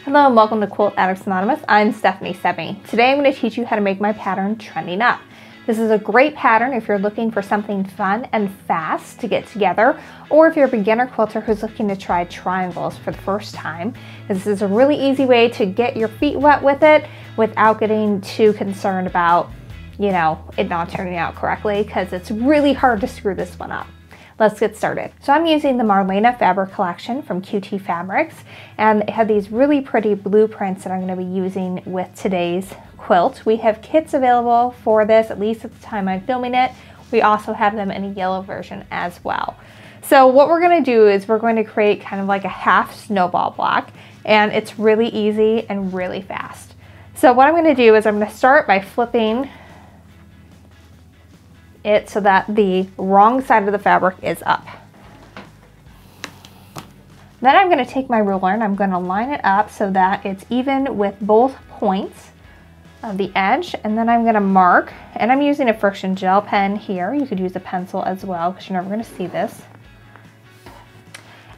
Hello and welcome to Quilt Addicts Anonymous. I'm Stephanie Soebbing. Today I'm going to teach you how to make my pattern Trending Up. This is a great pattern if you're looking for something fun and fast to get together, or if you're a beginner quilter who's looking to try triangles for the first time. This is a really easy way to get your feet wet with it without getting too concerned about, it not turning out correctly, because it's really hard to screw this one up. Let's get started. So I'm using the Marlena fabric collection from Cutie fabrics, and they have these really pretty blueprints that I'm going to be using with today's quilt. We have kits available for this, at least at the time I'm filming it. We also have them in a yellow version as well. So what we're going to do is we're going to create kind of like a half snowball block, and it's really easy and really fast. So what I'm going to do is I'm going to start by flipping it so that the wrong side of the fabric is up. Then I'm going to take my ruler and I'm going to line it up so that it's even with both points of the edge, and then I'm going to mark, and I'm using a friction gel pen here. You could use a pencil as well because you're never going to see this.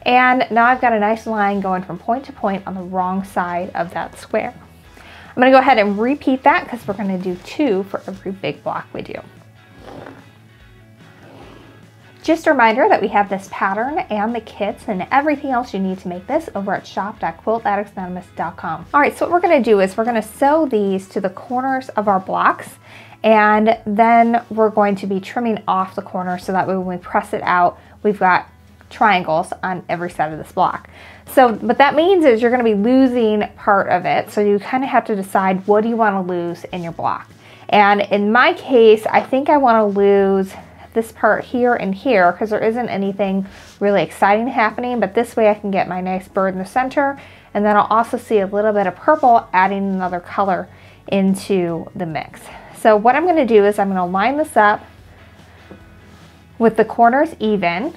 And now I've got a nice line going from point to point on the wrong side of that square. I'm going to go ahead and repeat that because we're going to do 2 for every big block we do. Just a reminder that we have this pattern and the kits and everything else you need to make this over at shop.quiltaddictsanonymous.com. All right, so what we're going to do is we're going to sew these to the corners of our blocks, and then we're going to be trimming off the corners so that way when we press it out, we've got triangles on every side of this block. So what that means is you're going to be losing part of it, so you kind of have to decide what do you want to lose in your block. And in my case, I think I want to lose this part here and here because there isn't anything really exciting happening, but this way I can get my nice bird in the center, and then I'll also see a little bit of purple adding another color into the mix. So what I'm going to do is I'm going to line this up with the corners even,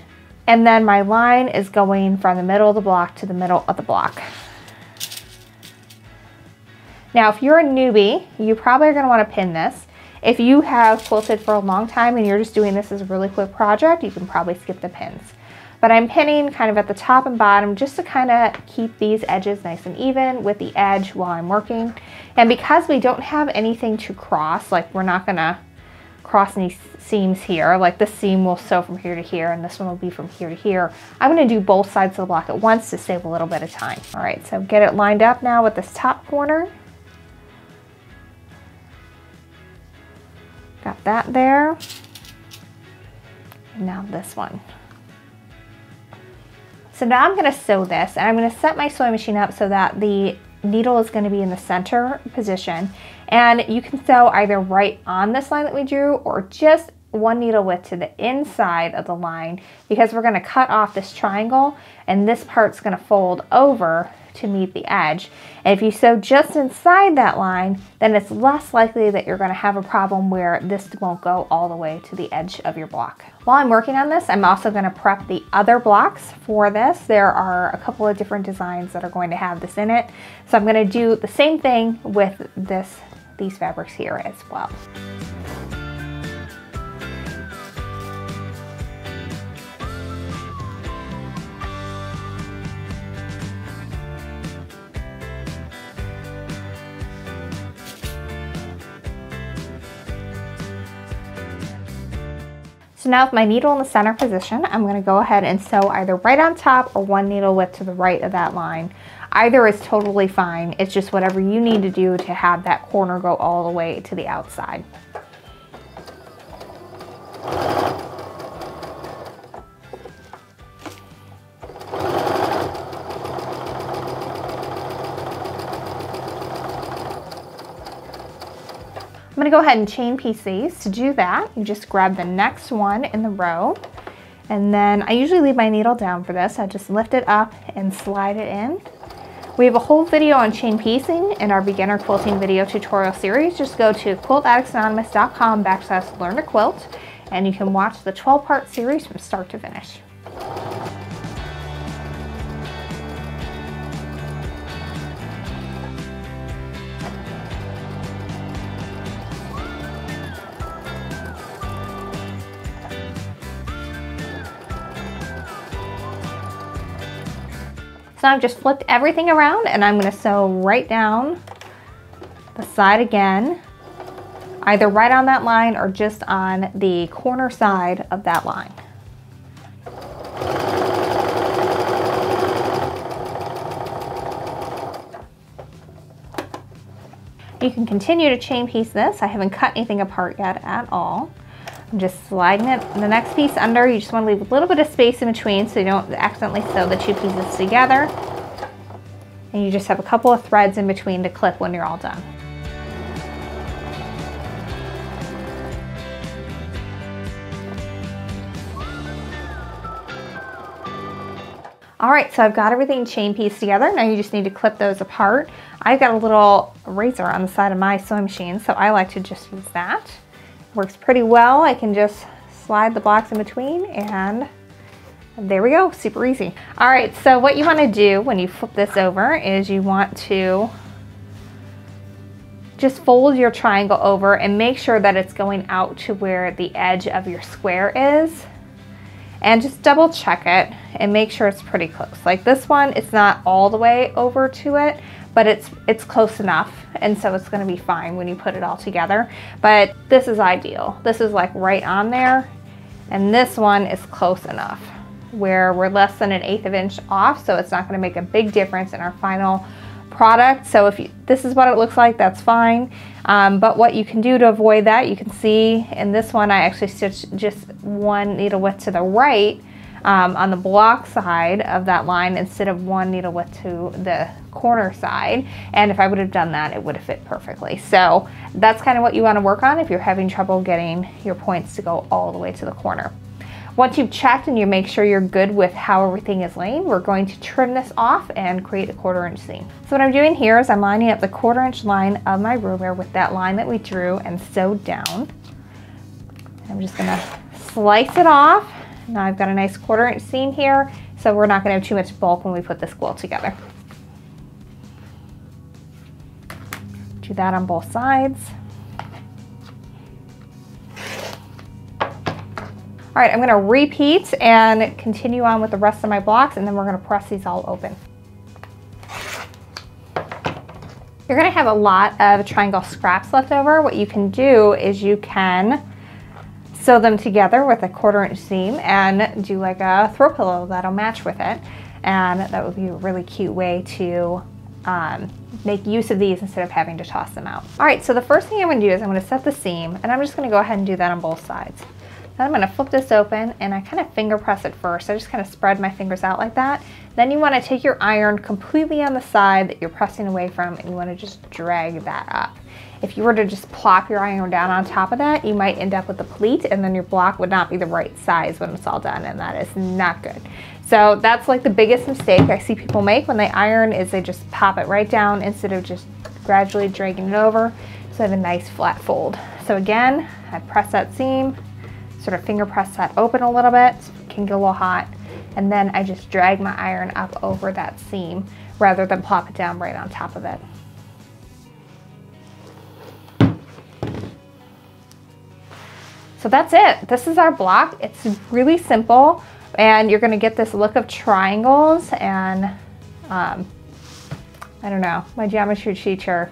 and then my line is going from the middle of the block to the middle of the block. Now if you're a newbie, you probably are going to want to pin this. If you have quilted for a long time and you're just doing this as a really quick project, you can probably skip the pins. But I'm pinning kind of at the top and bottom just to kind of keep these edges nice and even with the edge while I'm working. And because we don't have anything to cross, like we're not going to cross any seams here, like this seam will sew from here to here and this one will be from here to here, I'm going to do both sides of the block at once to save a little bit of time. All right, so get it lined up now with this top corner. Got that there. And now this one. So now I'm going to sew this, and I'm going to set my sewing machine up so that the needle is going to be in the center position. And you can sew either right on this line that we drew or just one needle width to the inside of the line, because we're going to cut off this triangle and this part's going to fold over to meet the edge. And if you sew just inside that line, then it's less likely that you're going to have a problem where this won't go all the way to the edge of your block. While I'm working on this, I'm also going to prep the other blocks for this. There are a couple of different designs that are going to have this in it. So I'm going to do the same thing with these fabrics here as well. So now with my needle in the center position, I'm going to go ahead and sew either right on top or one needle width to the right of that line. Either is totally fine. It's just whatever you need to do to have that corner go all the way to the outside. I'm going to go ahead and chain piece these. To do that, you just grab the next one in the row, and then I usually leave my needle down for this. I just lift it up and slide it in. We have a whole video on chain piecing in our beginner quilting video tutorial series. Just go to quiltaddictsanonymous.com/learn to quilt, and you can watch the 12-part series from start to finish. So I've just flipped everything around and I'm going to sew right down the side again, either right on that line or just on the corner side of that line. You can continue to chain piece this. I haven't cut anything apart yet at all. I'm just sliding it the next piece under. You just want to leave a little bit of space in between so you don't accidentally sew the two pieces together. And you just have a couple of threads in between to clip when you're all done. All right, so I've got everything chain pieced together. Now you just need to clip those apart. I've got a little razor on the side of my sewing machine, so I like to just use that. Works pretty well. I can just slide the blocks in between and there we go, super easy. All right, so what you want to do when you flip this over is you want to just fold your triangle over and make sure that it's going out to where the edge of your square is. And just double check it and make sure it's pretty close. Like this one, it's not all the way over to it, but it's close enough. And so it's gonna be fine when you put it all together. But this is ideal. This is like right on there. And this one is close enough where we're less than 1/8 of an inch off. So it's not gonna make a big difference in our final product. So if this is what it looks like, that's fine. But what you can do to avoid that, you can see in this one, I actually stitched just one needle width to the right on the block side of that line instead of one needle width to the corner side. And if I would have done that, it would have fit perfectly. So that's kind of what you want to work on if you're having trouble getting your points to go all the way to the corner. Once you've checked and you make sure you're good with how everything is laying, we're going to trim this off and create a 1/4 inch seam. So what I'm doing here is I'm lining up the 1/4 inch line of my ruler with that line that we drew and sewed down. I'm just gonna slice it off. Now I've got a nice 1/4 inch seam here, so we're not gonna have too much bulk when we put this quilt together. Do that on both sides. All right, I'm gonna repeat and continue on with the rest of my blocks, and then we're gonna press these all open. You're gonna have a lot of triangle scraps left over. What you can do is you can sew them together with a 1/4 inch seam and do like a throw pillow that'll match with it. And that would be a really cute way to make use of these instead of having to toss them out. All right, so the first thing I'm gonna do is I'm gonna set the seam, and I'm just gonna go ahead and do that on both sides. Then I'm gonna flip this open and I kind of finger press it first. I just kind of spread my fingers out like that. Then you wanna take your iron completely on the side that you're pressing away from and you wanna just drag that up. If you were to just plop your iron down on top of that, you might end up with a pleat and then your block would not be the right size when it's all done, and that is not good. So that's like the biggest mistake I see people make when they iron is they just pop it right down instead of just gradually dragging it over so I have a nice flat fold. So again, I press that seam, sort of finger press that open a little bit, so it can get a little hot, and then I just drag my iron up over that seam rather than plop it down right on top of it. So that's it. This is our block. It's really simple, and you're gonna get this look of triangles, and I don't know, my geometry teacher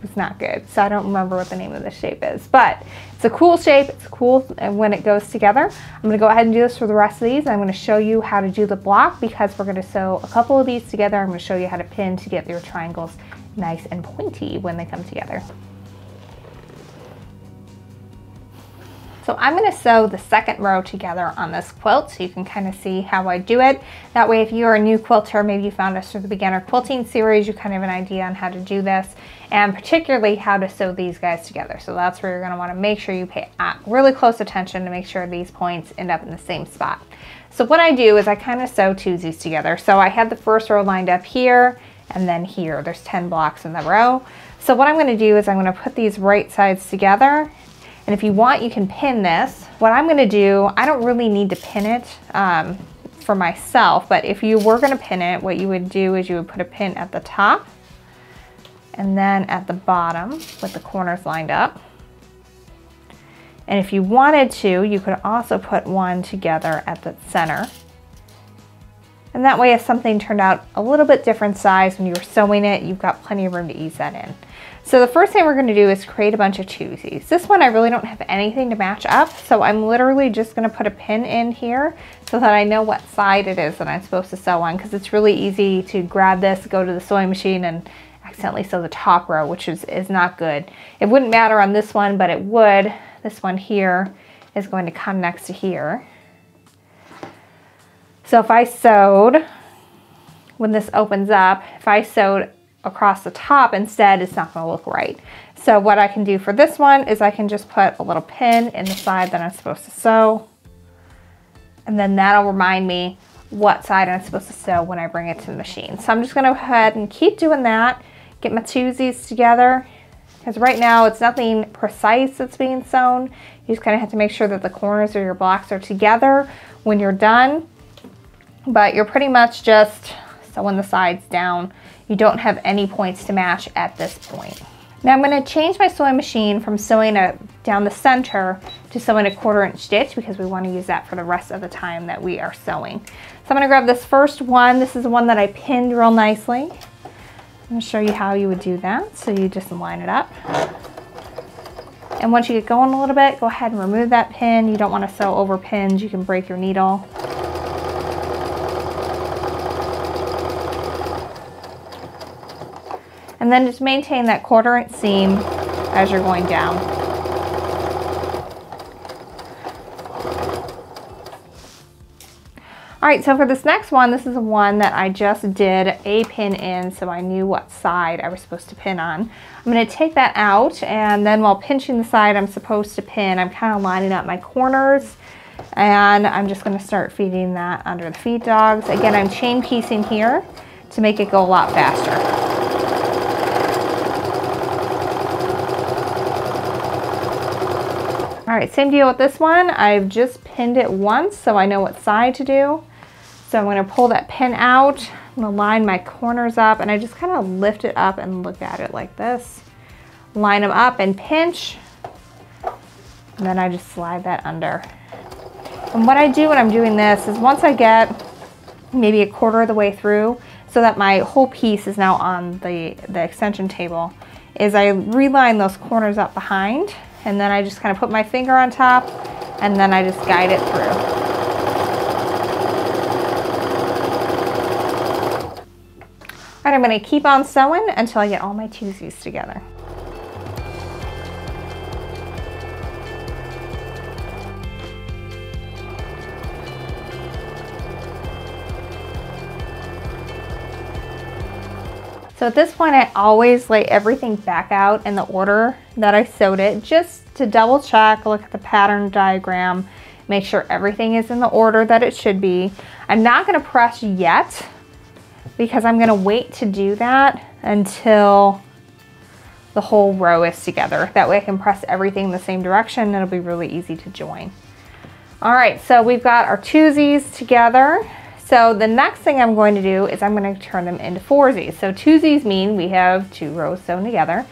was not good, so I don't remember what the name of this shape is, but it's a cool shape. It's cool when it goes together. I'm gonna go ahead and do this for the rest of these. I'm gonna show you how to do the block because we're gonna sew a couple of these together. I'm gonna show you how to pin to get your triangles nice and pointy when they come together. So I'm gonna sew the second row together on this quilt so you can kind of see how I do it. That way, if you're a new quilter, maybe you found us through the beginner quilting series, you kind of have an idea on how to do this, and particularly how to sew these guys together. So that's where you're gonna wanna make sure you pay really close attention to make sure these points end up in the same spot. So what I do is I kind of sew twosies together. So I had the first row lined up here and then here. There's 10 blocks in the row. So what I'm gonna do is I'm gonna put these right sides together. And if you want, you can pin this. What I'm gonna do, I don't really need to pin it for myself, but if you were gonna pin it, what you would do is you would put a pin at the top and then at the bottom with the corners lined up. And if you wanted to, you could also put one together at the center And that way, if something turned out a little bit different size when you were sewing it, you've got plenty of room to ease that in. So the first thing we're going to do is create a bunch of twosies. This one I really don't have anything to match up, so I'm literally just going to put a pin in here so that I know what side it is that I'm supposed to sew on, because it's really easy to grab this, go to the sewing machine, and accidentally sew the top row, which is not good. It wouldn't matter on this one, but it would. This one here is going to come next to here. So if I sewed, when this opens up, if I sewed across the top instead, it's not going to look right. So what I can do for this one is I can just put a little pin in the side that I'm supposed to sew, and then that'll remind me what side I'm supposed to sew when I bring it to the machine. So I'm just going to go ahead and keep doing that, get my twosies together, because right now it's nothing precise that's being sewn. You just kind of have to make sure that the corners of your blocks are together when you're done. But you're pretty much just sewing the sides down. You don't have any points to match at this point. Now I'm going to change my sewing machine from sewing down the center to sewing a 1/4 inch stitch, because we want to use that for the rest of the time that we are sewing. So I'm going to grab this first one. This is the one that I pinned real nicely. I'm going to show you how you would do that. So you just line it up. And once you get going a little bit, go ahead and remove that pin. You don't want to sew over pins. You can break your needle. And then just maintain that 1/4 inch seam as you're going down. All right, so for this next one, this is the one that I just did a pin in, so I knew what side I was supposed to pin on. I'm going to take that out, and then while pinching the side I'm supposed to pin, I'm kind of lining up my corners, and I'm just going to start feeding that under the feed dogs. Again, I'm chain piecing here to make it go a lot faster. All right, same deal with this one. I've just pinned it once, so I know what side to do. So I'm going to pull that pin out. I'm going to line my corners up, and I just kind of lift it up and look at it like this. Line them up and pinch, and then I just slide that under. And what I do when I'm doing this is once I get maybe 1/4 of the way through, so that my whole piece is now on the extension table, is I reline those corners up behind, and then I just kind of put my finger on top, and then I just guide it through. All right, I'm going to keep on sewing until I get all my twosies together. So at this point, I always lay everything back out in the order that I sewed it, just to double check, look at the pattern diagram, make sure everything is in the order that it should be. I'm not going to press yet, because I'm going to wait to do that until the whole row is together. That way I can press everything in the same direction, and it'll be really easy to join. All right, so we've got our twosies together. So the next thing I'm going to do is I'm going to turn them into foursies. So twosies mean we have 2 rows sewn together,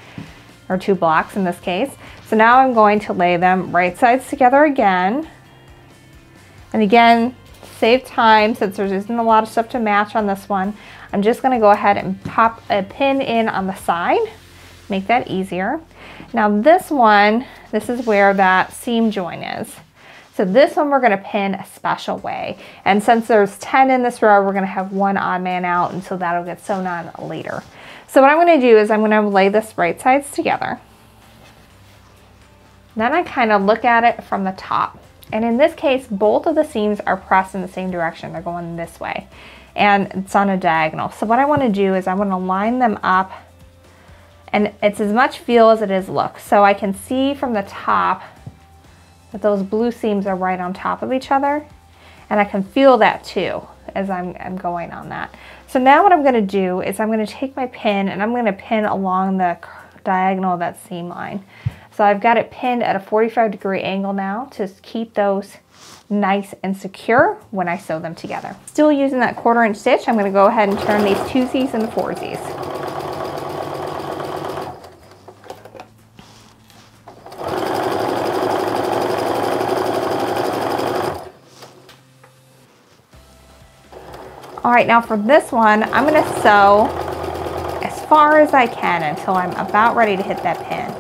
or 2 blocks in this case. So now I'm going to lay them right sides together again. And again, save time since there isn't a lot of stuff to match on this one. I'm just going to go ahead and pop a pin in on the side, make that easier. Now this one, this is where that seam join is. So this one we're going to pin a special way. And since there's 10 in this row, we're going to have 1 odd man out, and so that'll get sewn on later. So what I'm going to do is I'm going to lay this right sides together. Then I kind of look at it from the top. And in this case, both of the seams are pressed in the same direction. They're going this way. And it's on a diagonal. So what I want to do is I want to line them up, and it's as much feel as it is look. So I can see from the top that those blue seams are right on top of each other, and I can feel that too as I'm going on that. So now what I'm going to do is I'm going to take my pin, and I'm going to pin along the diagonal of that seam line. So I've got it pinned at a 45-degree angle now to keep those nice and secure when I sew them together. Still using that 1/4 inch stitch, I'm going to go ahead and turn these twosies into foursies. All right, now for this one, I'm gonna sew as far as I can until I'm about ready to hit that pin.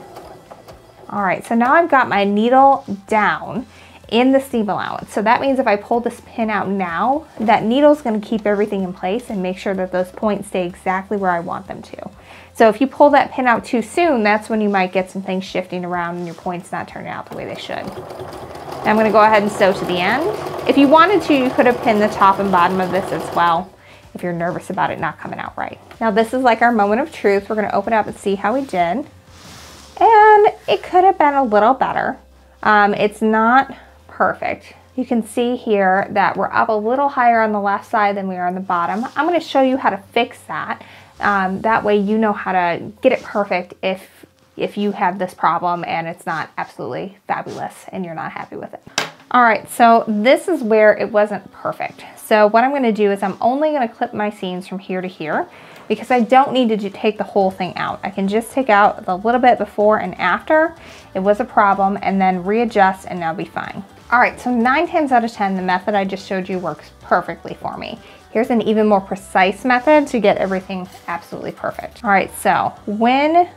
All right, so now I've got my needle down in the seam allowance. So that means if I pull this pin out now, that needle's gonna keep everything in place and make sure that those points stay exactly where I want them to. So if you pull that pin out too soon, that's when you might get some things shifting around and your points not turning out the way they should. Now I'm gonna go ahead and sew to the end. If you wanted to, you could have pinned the top and bottom of this as well if you're nervous about it not coming out right. Now this is like our moment of truth. We're gonna open up and see how we did. And it could have been a little better. It's not perfect. You can see here that we're up a little higher on the left side than we are on the bottom. I'm going to show you how to fix that. That way you know how to get it perfect if you have this problem and it's not absolutely fabulous and you're not happy with it. All right, so this is where it wasn't perfect. So what I'm going to do is I'm only going to clip my seams from here to here because I don't need to take the whole thing out. I can just take out a little bit before and after it was a problem and then readjust and now be fine. All right, so 9 times out of 10, the method I just showed you works perfectly for me. Here's an even more precise method to get everything absolutely perfect. All right, so when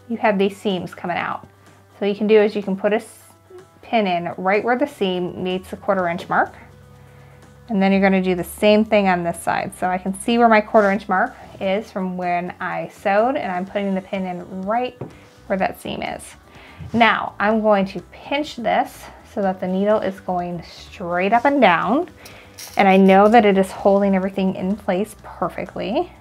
you have these seams coming out, so what you can do is you can put a pin in right where the seam meets the 1/4 inch mark. And then you're gonna do the same thing on this side. So I can see where my 1/4 inch mark is from when I sewed, and I'm putting the pin in right where that seam is. Now I'm going to pinch this so that the needle is going straight up and down. And I know that it is holding everything in place perfectly.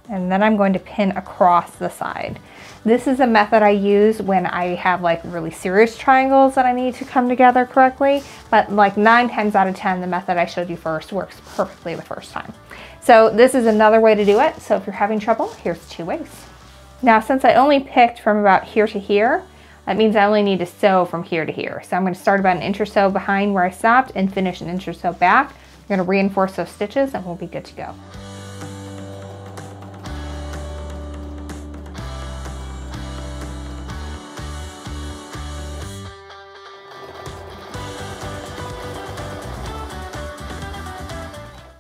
And then I'm going to pin across the side. This is a method I use when I have like really serious triangles that I need to come together correctly. But like 9 times out of 10, the method I showed you first works perfectly the first time. So this is another way to do it. So if you're having trouble, here's 2 ways. Now, since I only picked from about here to here, that means I only need to sew from here to here. So I'm going to start about 1 inch or so behind where I stopped and finish 1 inch or so back. I'm going to reinforce those stitches and we'll be good to go.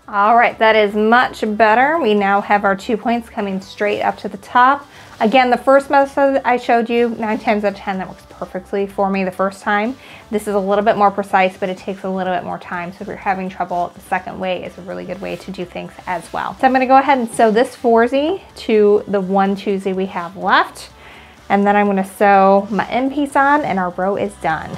All right, that is much better. We now have our 2 points coming straight up to the top. Again, the first method I showed you, 9 times out of 10, that works perfectly for me the first time. This is a little bit more precise, but it takes a little bit more time. So if you're having trouble, the second way is a really good way to do things as well. So I'm gonna go ahead and sew this 4Z to the 1 2Z we have left. And then I'm gonna sew my end piece on and our row is done.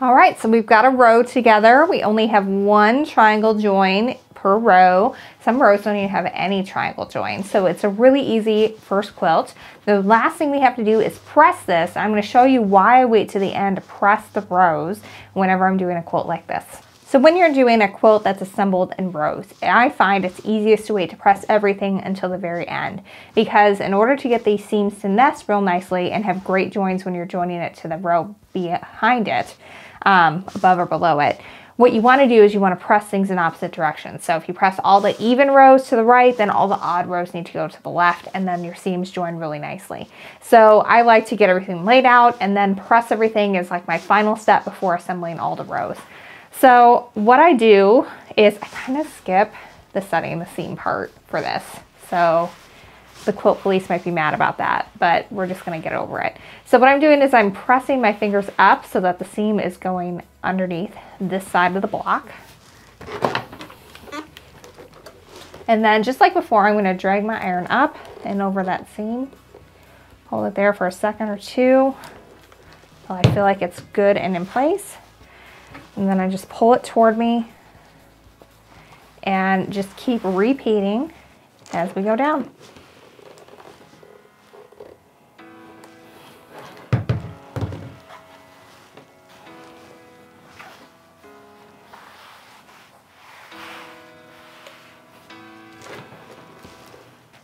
All right, so we've got a row together. We only have 1 triangle join per row. Some rows don't even have any triangle join, so it's a really easy first quilt. The last thing we have to do is press this. I'm going to show you why I wait to the end to press the rows whenever I'm doing a quilt like this. So when you're doing a quilt that's assembled in rows, I find it's easiest to wait to press everything until the very end, because in order to get these seams to nest real nicely and have great joins when you're joining it to the row behind it, above or below it, what you want to do is you want to press things in opposite directions. So if you press all the even rows to the right, then all the odd rows need to go to the left, and then your seams join really nicely. So I like to get everything laid out and then press everything as like my final step before assembling all the rows. So what I do is I kind of skip the setting the seam part for this. So the quilt police might be mad about that, but we're just gonna get over it. So what I'm doing is I'm pressing my fingers up so that the seam is going underneath this side of the block. And then just like before, I'm gonna drag my iron up and over that seam. Hold it there for a second or two until I feel like it's good and in place. And then I just pull it toward me and just keep repeating as we go down.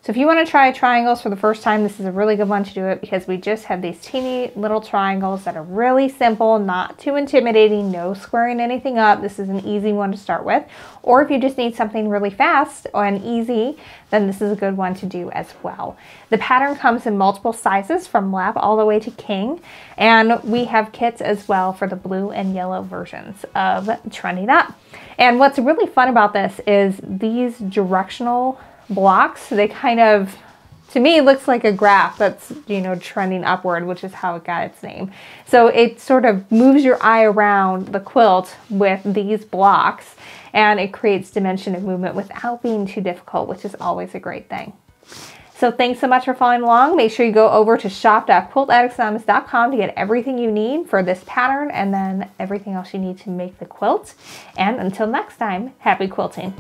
So if you want to try triangles for the first time, this is a really good one to do it because we just have these teeny little triangles that are really simple, not too intimidating, no squaring anything up. This is an easy one to start with. Or if you just need something really fast and easy, then this is a good one to do as well. The pattern comes in multiple sizes from lab all the way to king. And we have kits as well for the blue and yellow versions of Trending Up. And what's really fun about this is these directional blocks, they kind of, to me, it looks like a graph that's, you know, trending upward, which is how it got its name. So it sort of moves your eye around the quilt with these blocks, and it creates dimension of movement without being too difficult, which is always a great thing. So thanks so much for following along. Make sure you go over to shop.quiltaddictsanonymous.com to get everything you need for this pattern and then everything else you need to make the quilt. And until next time, happy quilting.